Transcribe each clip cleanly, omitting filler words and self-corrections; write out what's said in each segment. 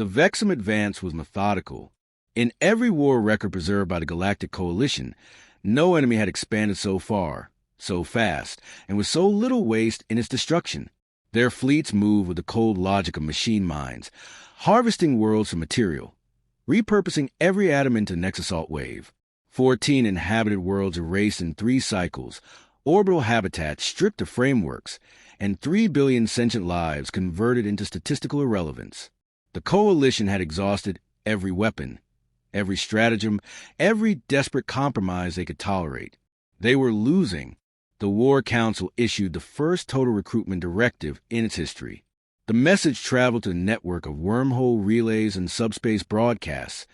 The Vexum advance was methodical. In every war record preserved by the Galactic Coalition, no enemy had expanded so far, so fast, and with so little waste in its destruction. Their fleets moved with the cold logic of machine minds, harvesting worlds for material, repurposing every atom into an exasalt wave. 14 inhabited worlds erased in 3 cycles, orbital habitats stripped of frameworks, and 3 billion sentient lives converted into statistical irrelevance. The Coalition had exhausted every weapon, every stratagem, every desperate compromise they could tolerate. They were losing. The War Council issued the first total recruitment directive in its history. The message traveled to a network of wormhole relays and subspace broadcasts,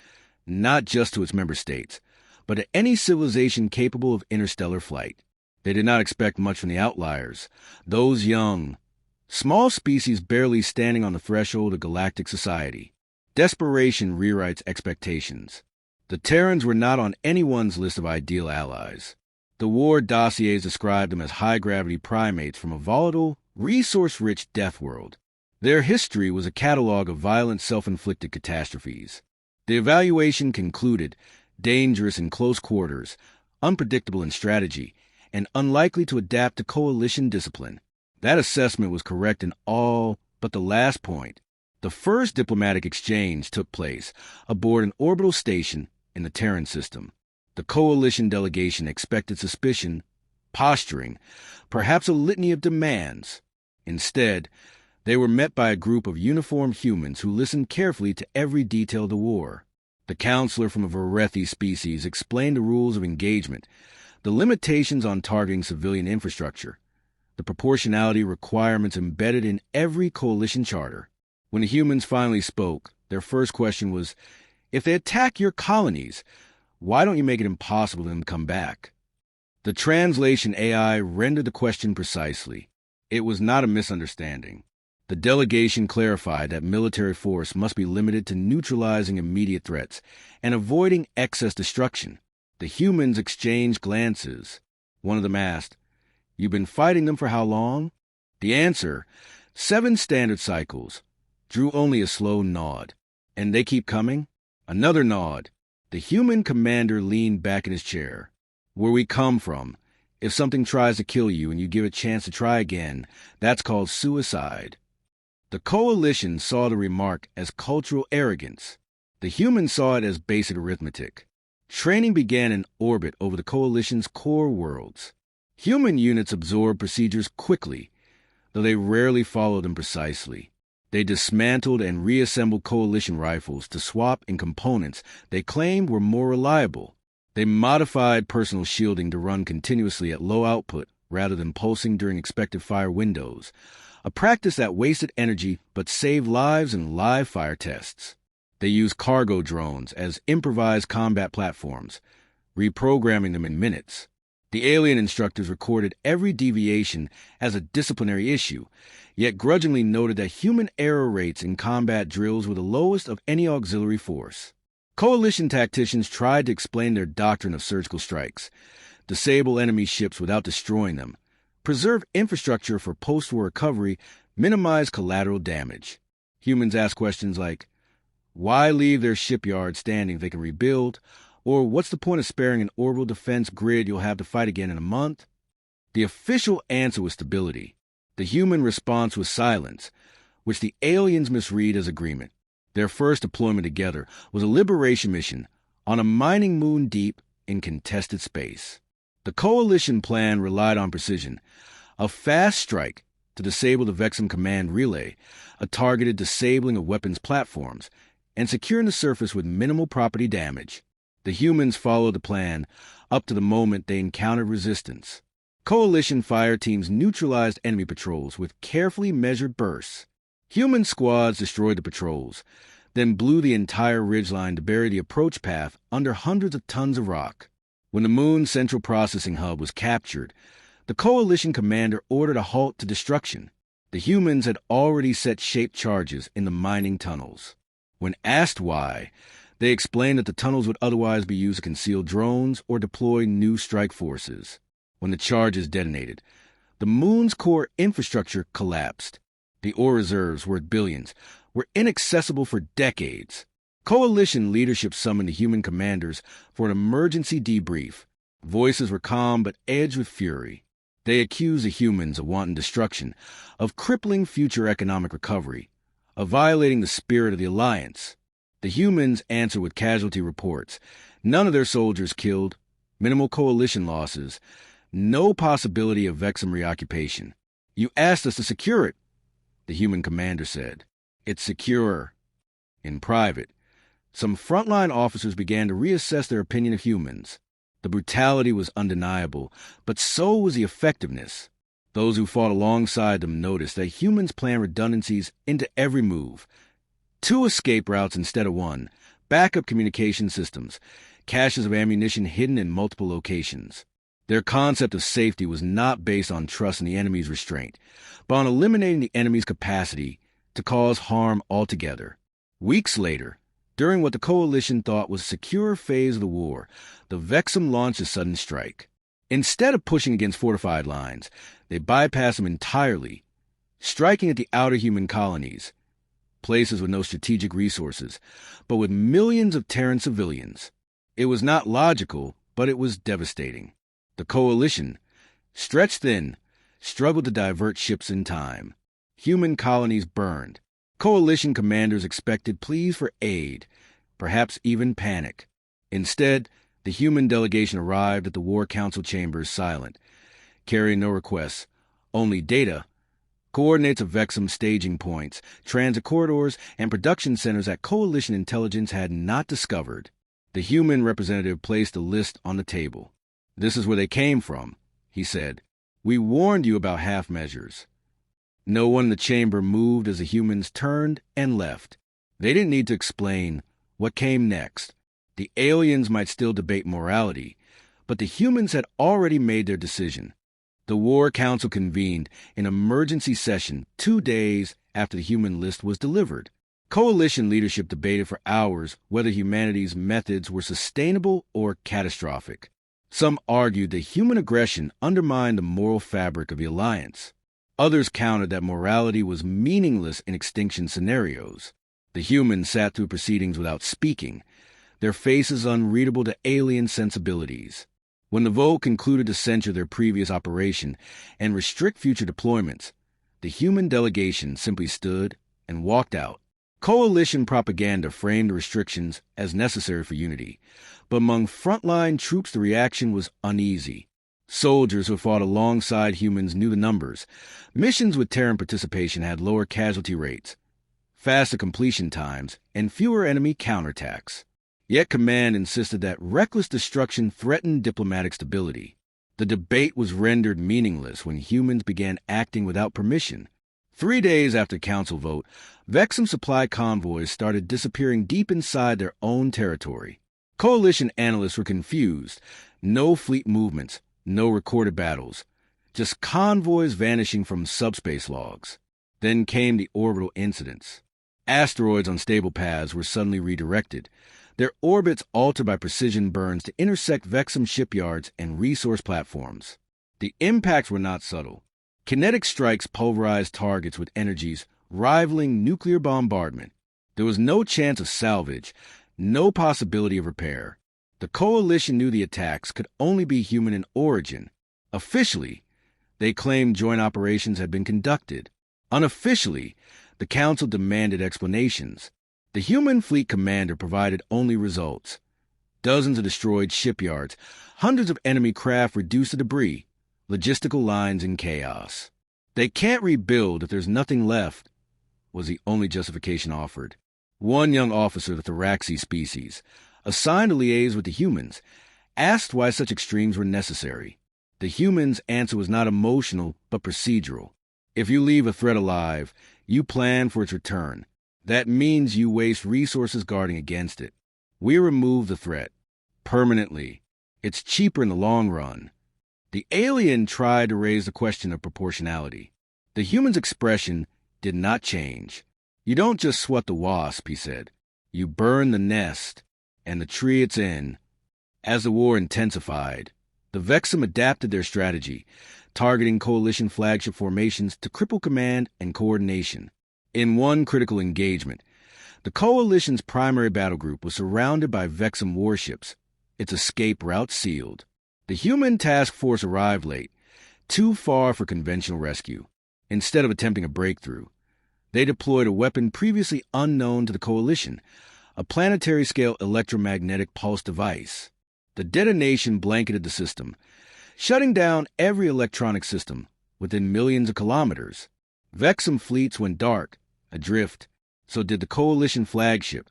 not just to its member states, but to any civilization capable of interstellar flight. They did not expect much from the outliers, those young, small species barely standing on the threshold of galactic society. Desperation rewrites expectations. The Terrans were not on anyone's list of ideal allies. The war dossiers described them as high-gravity primates from a volatile, resource-rich death world. Their history was a catalog of violent self-inflicted catastrophes. The evaluation concluded dangerous in close quarters, unpredictable in strategy, and unlikely to adapt to coalition discipline. That assessment was correct in all but the last point. The first diplomatic exchange took place aboard an orbital station in the Terran system. The coalition delegation expected suspicion, posturing, perhaps a litany of demands. Instead, they were met by a group of uniformed humans who listened carefully to every detail of the war. The counselor from a Varethi species explained the rules of engagement, the limitations on targeting civilian infrastructure, the proportionality requirements embedded in every coalition charter. When the humans finally spoke, their first question was, if they attack your colonies, why don't you make it impossible for them to come back? The translation AI rendered the question precisely. It was not a misunderstanding. The delegation clarified that military force must be limited to neutralizing immediate threats and avoiding excess destruction. The humans exchanged glances. One of them asked, "You've been fighting them for how long?" The answer, 7 standard cycles, drew only a slow nod. "And they keep coming?" Another nod. The human commander leaned back in his chair. "Where we come from, if something tries to kill you and you give it a chance to try again, that's called suicide." The coalition saw the remark as cultural arrogance. The humans saw it as basic arithmetic. Training began in orbit over the coalition's core worlds. Human units absorbed procedures quickly, though they rarely followed them precisely. They dismantled and reassembled coalition rifles to swap in components they claimed were more reliable. They modified personal shielding to run continuously at low output rather than pulsing during expected fire windows, a practice that wasted energy but saved lives in live fire tests. They used cargo drones as improvised combat platforms, reprogramming them in minutes. The alien instructors recorded every deviation as a disciplinary issue, yet grudgingly noted that human error rates in combat drills were the lowest of any auxiliary force. Coalition tacticians tried to explain their doctrine of surgical strikes, disable enemy ships without destroying them, preserve infrastructure for post-war recovery, minimize collateral damage. Humans asked questions like, why leave their shipyard standing if they can rebuild? Or what's the point of sparing an orbital defense grid you'll have to fight again in a month? The official answer was stability. The human response was silence, which the aliens misread as agreement. Their first deployment together was a liberation mission on a mining moon deep in contested space. The coalition plan relied on precision, a fast strike to disable the Vexum command relay, a targeted disabling of weapons platforms, and securing the surface with minimal property damage. The humans followed the plan up to the moment they encountered resistance. Coalition fire teams neutralized enemy patrols with carefully measured bursts. Human squads destroyed the patrols, then blew the entire ridgeline to bury the approach path under hundreds of tons of rock. When the moon's central processing hub was captured, the coalition commander ordered a halt to destruction. The humans had already set shaped charges in the mining tunnels. When asked why, they explained that the tunnels would otherwise be used to conceal drones or deploy new strike forces. When the charges detonated, the moon's core infrastructure collapsed. The ore reserves, worth billions, were inaccessible for decades. Coalition leadership summoned the human commanders for an emergency debrief. Voices were calm but edged with fury. They accused the humans of wanton destruction, of crippling future economic recovery, of violating the spirit of the Alliance. The humans answered with casualty reports. None of their soldiers killed, minimal coalition losses, no possibility of Vexum reoccupation. "You asked us to secure it," the human commander said. "It's secure." In private, some frontline officers began to reassess their opinion of humans. The brutality was undeniable, but so was the effectiveness. Those who fought alongside them noticed that humans planned redundancies into every move. 2 escape routes instead of 1, backup communication systems, caches of ammunition hidden in multiple locations. Their concept of safety was not based on trust in the enemy's restraint, but on eliminating the enemy's capacity to cause harm altogether. Weeks later, during what the Coalition thought was a secure phase of the war, the Vexum launched a sudden strike. Instead of pushing against fortified lines, they bypassed them entirely, striking at the outer human colonies, places with no strategic resources, but with millions of Terran civilians. It was not logical, but it was devastating. The Coalition, stretched thin, struggled to divert ships in time. Human colonies burned. Coalition commanders expected pleas for aid, perhaps even panic. Instead, the human delegation arrived at the War Council chambers silent, carrying no requests, only data, coordinates of Vexum staging points, transit corridors, and production centers that Coalition intelligence had not discovered. The human representative placed a list on the table. "This is where they came from," he said. "We warned you about half measures." No one in the chamber moved as the humans turned and left. They didn't need to explain what came next. The aliens might still debate morality, but the humans had already made their decision. The War Council convened an emergency session 2 days after the human list was delivered. Coalition leadership debated for hours whether humanity's methods were sustainable or catastrophic. Some argued that human aggression undermined the moral fabric of the Alliance. Others countered that morality was meaningless in extinction scenarios. The humans sat through proceedings without speaking, their faces unreadable to alien sensibilities. When the vote concluded to censure their previous operation and restrict future deployments, the human delegation simply stood and walked out. Coalition propaganda framed the restrictions as necessary for unity, but among frontline troops the reaction was uneasy. Soldiers who fought alongside humans knew the numbers. Missions with Terran participation had lower casualty rates, faster completion times, and fewer enemy counterattacks. Yet command insisted that reckless destruction threatened diplomatic stability. The debate was rendered meaningless when humans began acting without permission. 3 days after council vote, Vexum supply convoys started disappearing deep inside their own territory. Coalition analysts were confused. No fleet movements, no recorded battles, just convoys vanishing from subspace logs. Then came the orbital incidents. Asteroids on stable paths were suddenly redirected, their orbits altered by precision burns to intersect Vexum shipyards and resource platforms. The impacts were not subtle. Kinetic strikes pulverized targets with energies rivaling nuclear bombardment. There was no chance of salvage, no possibility of repair. The Coalition knew the attacks could only be human in origin. Officially, they claimed joint operations had been conducted. Unofficially, the Council demanded explanations. The human fleet commander provided only results. Dozens of destroyed shipyards, hundreds of enemy craft reduced to debris, logistical lines in chaos. "They can't rebuild if there's nothing left," was the only justification offered. One young officer of the Thoraxi species, assigned to liaise with the humans, asked why such extremes were necessary. The humans' answer was not emotional, but procedural. If you leave a threat alive, you plan for its return. That means you waste resources guarding against it. We remove the threat. Permanently. It's cheaper in the long run. The alien tried to raise the question of proportionality. The human's expression did not change. "You don't just sweat the wasp," he said. "You burn the nest and the tree it's in." As the war intensified, the Vexum adapted their strategy, targeting Coalition flagship formations to cripple command and coordination. In one critical engagement, the Coalition's primary battle group was surrounded by Vexum warships, its escape route sealed. The human task force arrived late, too far for conventional rescue. Instead of attempting a breakthrough, they deployed a weapon previously unknown to the Coalition, a planetary-scale electromagnetic pulse device. The detonation blanketed the system, shutting down every electronic system within millions of kilometers. Vexum fleets went dark, adrift. So did the Coalition flagship,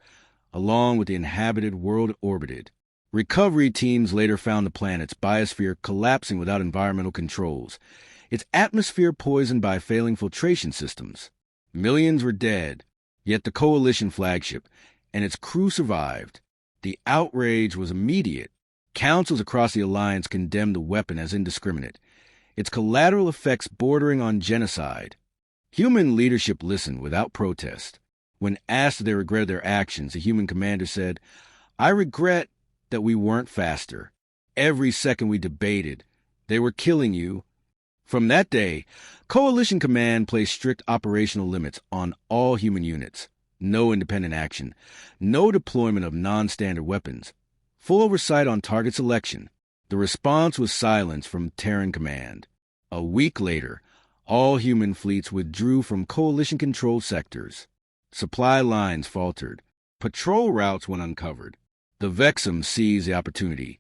along with the inhabited world it orbited. Recovery teams later found the planet's biosphere collapsing without environmental controls, its atmosphere poisoned by failing filtration systems. Millions were dead, yet the Coalition flagship and its crew survived. The outrage was immediate. Councils across the Alliance condemned the weapon as indiscriminate, its collateral effects bordering on genocide. Human leadership listened without protest. When asked if they regretted their actions, the human commander said, "I regret that we weren't faster. Every second we debated, they were killing you." From that day, Coalition Command placed strict operational limits on all human units. No independent action, no deployment of non-standard weapons, full oversight on target selection. The response was silence from Terran Command. A week later, all human fleets withdrew from Coalition-controlled sectors. Supply lines faltered. Patrol routes went uncovered. The Vexum seized the opportunity,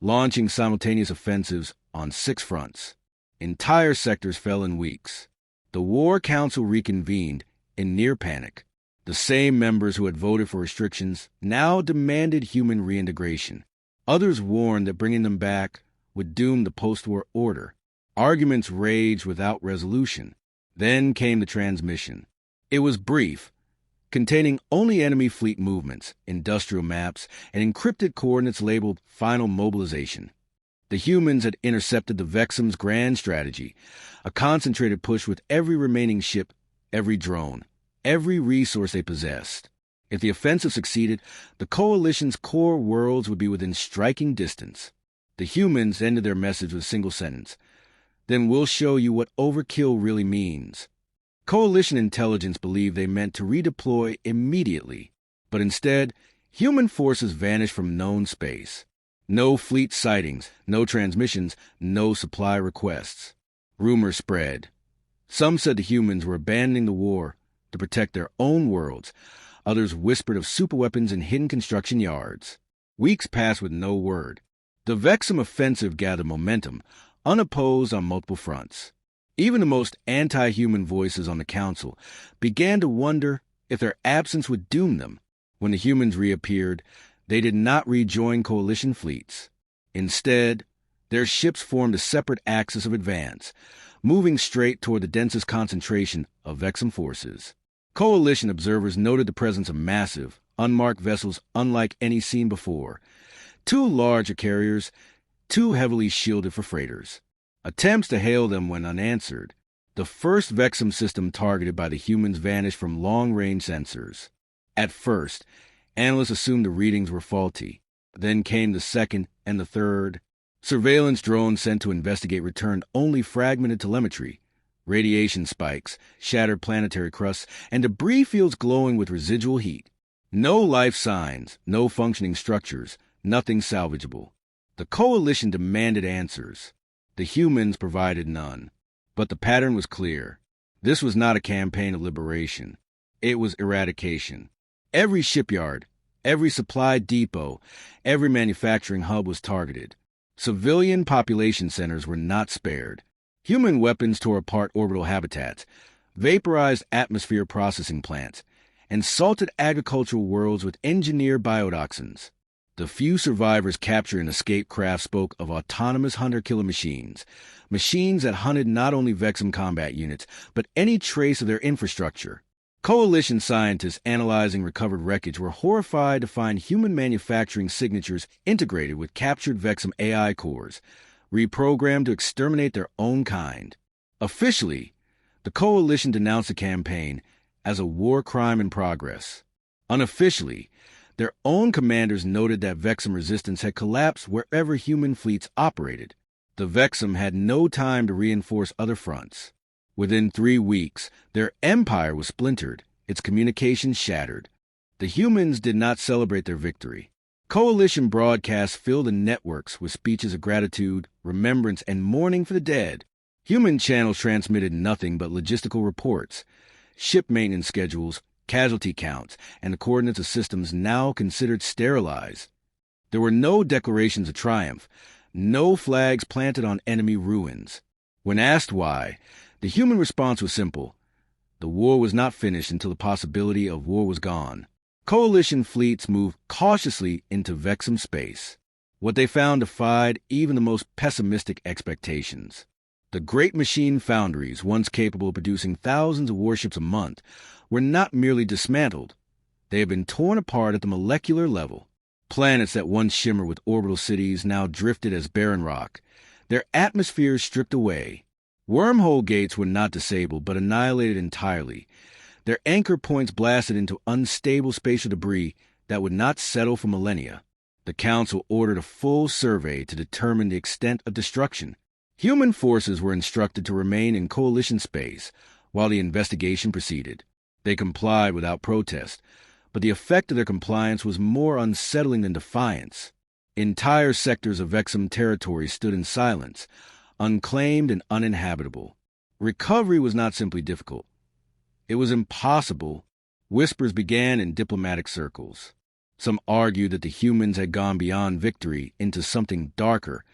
launching simultaneous offensives on 6 fronts. Entire sectors fell in weeks. The War Council reconvened in near panic. The same members who had voted for restrictions now demanded human reintegration. Others warned that bringing them back would doom the post-war order. Arguments raged without resolution. Then came the transmission. It was brief, containing only enemy fleet movements, industrial maps, and encrypted coordinates labeled Final Mobilization. The humans had intercepted the Vexum's grand strategy, a concentrated push with every remaining ship, every drone, every resource they possessed. If the offensive succeeded, the Coalition's core worlds would be within striking distance. The humans ended their message with a single sentence. "Then we'll show you what overkill really means." Coalition intelligence believed they meant to redeploy immediately, but instead, human forces vanished from known space. No fleet sightings, no transmissions, no supply requests. Rumors spread. Some said the humans were abandoning the war to protect their own worlds. Others whispered of superweapons in hidden construction yards. Weeks passed with no word. The Vexum offensive gathered momentum, unopposed on multiple fronts. Even the most anti-human voices on the Council began to wonder if their absence would doom them. When the humans reappeared, they did not rejoin Coalition fleets. Instead, their ships formed a separate axis of advance, moving straight toward the densest concentration of Vexum forces. Coalition observers noted the presence of massive, unmarked vessels unlike any seen before. 2 larger carriers, too heavily shielded for freighters. Attempts to hail them went unanswered. The first Vexum system targeted by the humans vanished from long-range sensors. At first, analysts assumed the readings were faulty. Then came the second and the third. Surveillance drones sent to investigate returned only fragmented telemetry, radiation spikes, shattered planetary crusts, and debris fields glowing with residual heat. No life signs, no functioning structures, nothing salvageable. The Coalition demanded answers. The humans provided none. But the pattern was clear. This was not a campaign of liberation. It was eradication. Every shipyard, every supply depot, every manufacturing hub was targeted. Civilian population centers were not spared. Human weapons tore apart orbital habitats, vaporized atmosphere processing plants, and salted agricultural worlds with engineered biotoxins. The few survivors captured in escape craft spoke of autonomous hunter-killer machines, machines that hunted not only Vexum combat units, but any trace of their infrastructure. Coalition scientists analyzing recovered wreckage were horrified to find human manufacturing signatures integrated with captured Vexum AI cores, reprogrammed to exterminate their own kind. Officially, the Coalition denounced the campaign as a war crime in progress. Unofficially, their own commanders noted that Vexum resistance had collapsed wherever human fleets operated. The Vexum had no time to reinforce other fronts. Within 3 weeks, their empire was splintered. its communications shattered. The humans did not celebrate their victory. Coalition broadcasts filled the networks with speeches of gratitude, remembrance, and mourning for the dead. Human channels transmitted nothing but logistical reports, ship maintenance schedules, casualty counts, and the coordinates of systems now considered sterilized. There were no declarations of triumph, no flags planted on enemy ruins. When asked why, the human response was simple. The war was not finished until the possibility of war was gone. Coalition fleets moved cautiously into Vexum space. What they found defied even the most pessimistic expectations. The great machine foundries, once capable of producing thousands of warships a month, were not merely dismantled. They had been torn apart at the molecular level. Planets that once shimmered with orbital cities now drifted as barren rock, their atmospheres stripped away. Wormhole gates were not disabled, but annihilated entirely, their anchor points blasted into unstable spatial debris that would not settle for millennia. The Council ordered a full survey to determine the extent of destruction. Human forces were instructed to remain in coalition space while the investigation proceeded. They complied without protest, but the effect of their compliance was more unsettling than defiance. Entire sectors of Vexum territory stood in silence, unclaimed and uninhabitable. Recovery was not simply difficult. It was impossible. Whispers began in diplomatic circles. Some argued that the humans had gone beyond victory into something darker,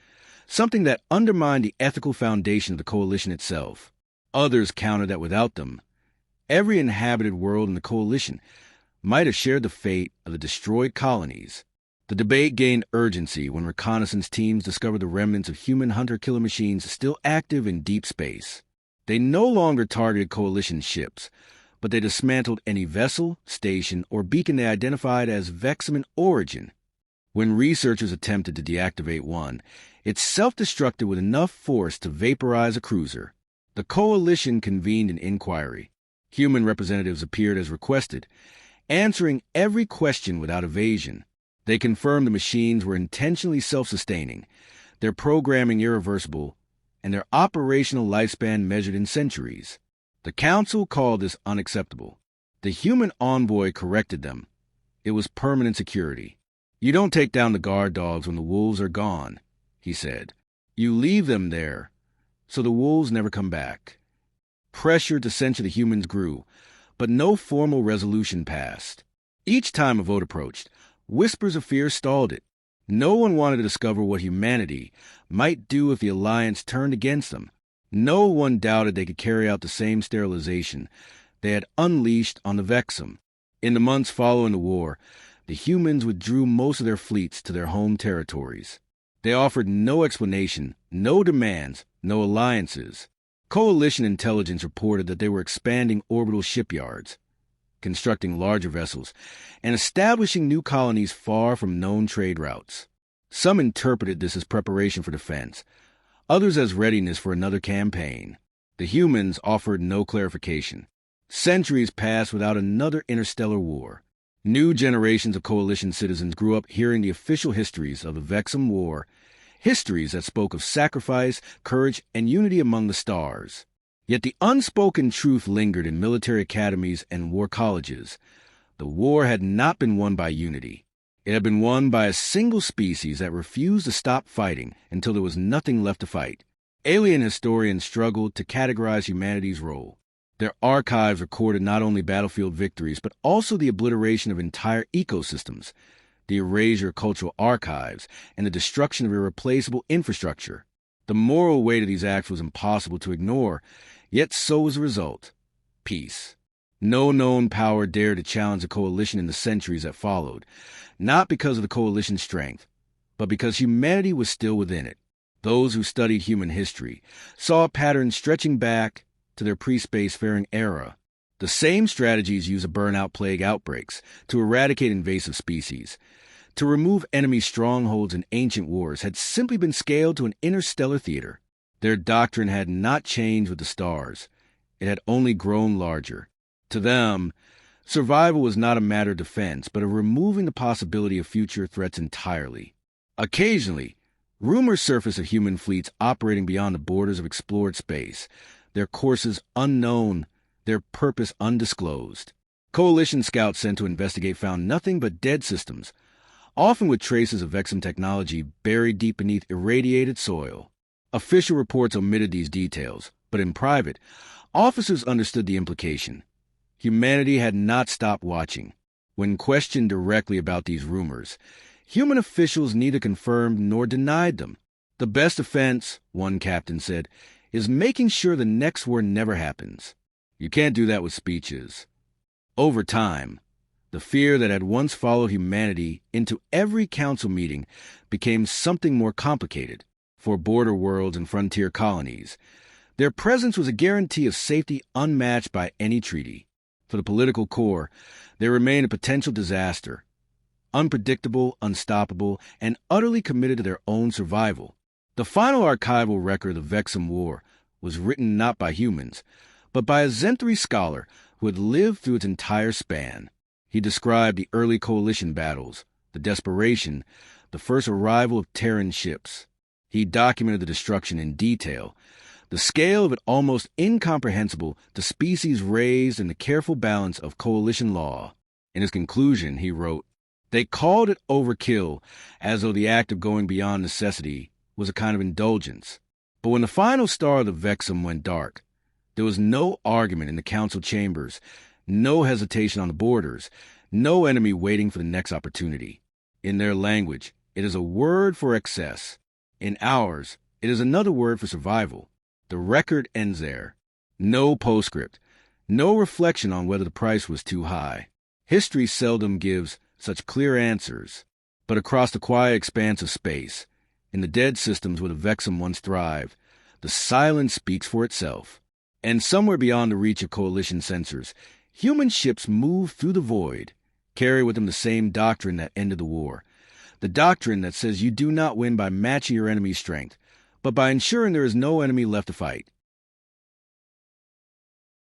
something that undermined the ethical foundation of the coalition itself. Others countered that without them, every inhabited world in the coalition might have shared the fate of the destroyed colonies. The debate gained urgency when reconnaissance teams discovered the remnants of human hunter-killer machines still active in deep space. They no longer targeted coalition ships, but they dismantled any vessel, station, or beacon they identified as Vexum in origin. When researchers attempted to deactivate one, it self-destructed with enough force to vaporize a cruiser. The coalition convened an inquiry. Human representatives appeared as requested, answering every question without evasion. They confirmed the machines were intentionally self-sustaining, their programming irreversible, and their operational lifespan measured in centuries. The Council called this unacceptable. The human envoy corrected them. It was permanent security. You don't take down the guard dogs when the wolves are gone, he said. You leave them there, so the wolves never come back. Pressure to censure the humans grew, but no formal resolution passed. Each time a vote approached, whispers of fear stalled it. No one wanted to discover what humanity might do if the Alliance turned against them. No one doubted they could carry out the same sterilization they had unleashed on the Vexum. In the months following the war, the humans withdrew most of their fleets to their home territories. They offered no explanation, no demands, no alliances. Coalition intelligence reported that they were expanding orbital shipyards, constructing larger vessels, and establishing new colonies far from known trade routes. Some interpreted this as preparation for defense, others as readiness for another campaign. The humans offered no clarification. Centuries passed without another interstellar war. New generations of coalition citizens grew up hearing the official histories of the Vexum War, histories that spoke of sacrifice, courage, and unity among the stars. Yet the unspoken truth lingered in military academies and war colleges. The war had not been won by unity. It had been won by a single species that refused to stop fighting until there was nothing left to fight. Alien historians struggled to categorize humanity's role. Their archives recorded not only battlefield victories, but also the obliteration of entire ecosystems, the erasure of cultural archives, and the destruction of irreplaceable infrastructure. The moral weight of these acts was impossible to ignore, yet so was the result: peace. No known power dared to challenge the coalition in the centuries that followed, not because of the coalition's strength, but because humanity was still within it. Those who studied human history saw a pattern stretching back to their pre-spacefaring era. The same strategies used to burn out plague outbreaks, to eradicate invasive species, to remove enemy strongholds in ancient wars had simply been scaled to an interstellar theater. Their doctrine had not changed with the stars. It had only grown larger. To them, survival was not a matter of defense, but of removing the possibility of future threats entirely. Occasionally, rumors surfaced of human fleets operating beyond the borders of explored space, their courses unknown, their purpose undisclosed. Coalition scouts sent to investigate found nothing but dead systems, often with traces of Vexum technology buried deep beneath irradiated soil. Official reports omitted these details, but in private, officers understood the implication. Humanity had not stopped watching. When questioned directly about these rumors, human officials neither confirmed nor denied them. The best defense, one captain said, is making sure the next war never happens. You can't do that with speeches. Over time, the fear that had once followed humanity into every council meeting became something more complicated. For border worlds and frontier colonies, their presence was a guarantee of safety unmatched by any treaty. For the political core, they remained a potential disaster, unpredictable, unstoppable, and utterly committed to their own survival. The final archival record of the Vexum War was written not by humans, but by a Zenthri scholar who had lived through its entire span. He described the early coalition battles, the desperation, the first arrival of Terran ships. He documented the destruction in detail, the scale of it almost incomprehensible to species raised in the careful balance of coalition law. In his conclusion, he wrote, "They called it overkill, as though the act of going beyond necessity was a kind of indulgence. But when the final star of the Vexum went dark, there was no argument in the council chambers, no hesitation on the borders, no enemy waiting for the next opportunity. In their language, it is a word for excess. In ours, it is another word for survival. The record ends there. No postscript, no reflection on whether the price was too high. History seldom gives such clear answers. But across the quiet expanse of space, in the dead systems where the Vexum once thrived, the silence speaks for itself. And somewhere beyond the reach of coalition sensors, human ships move through the void, carry with them the same doctrine that ended the war. The doctrine that says you do not win by matching your enemy's strength, but by ensuring there is no enemy left to fight.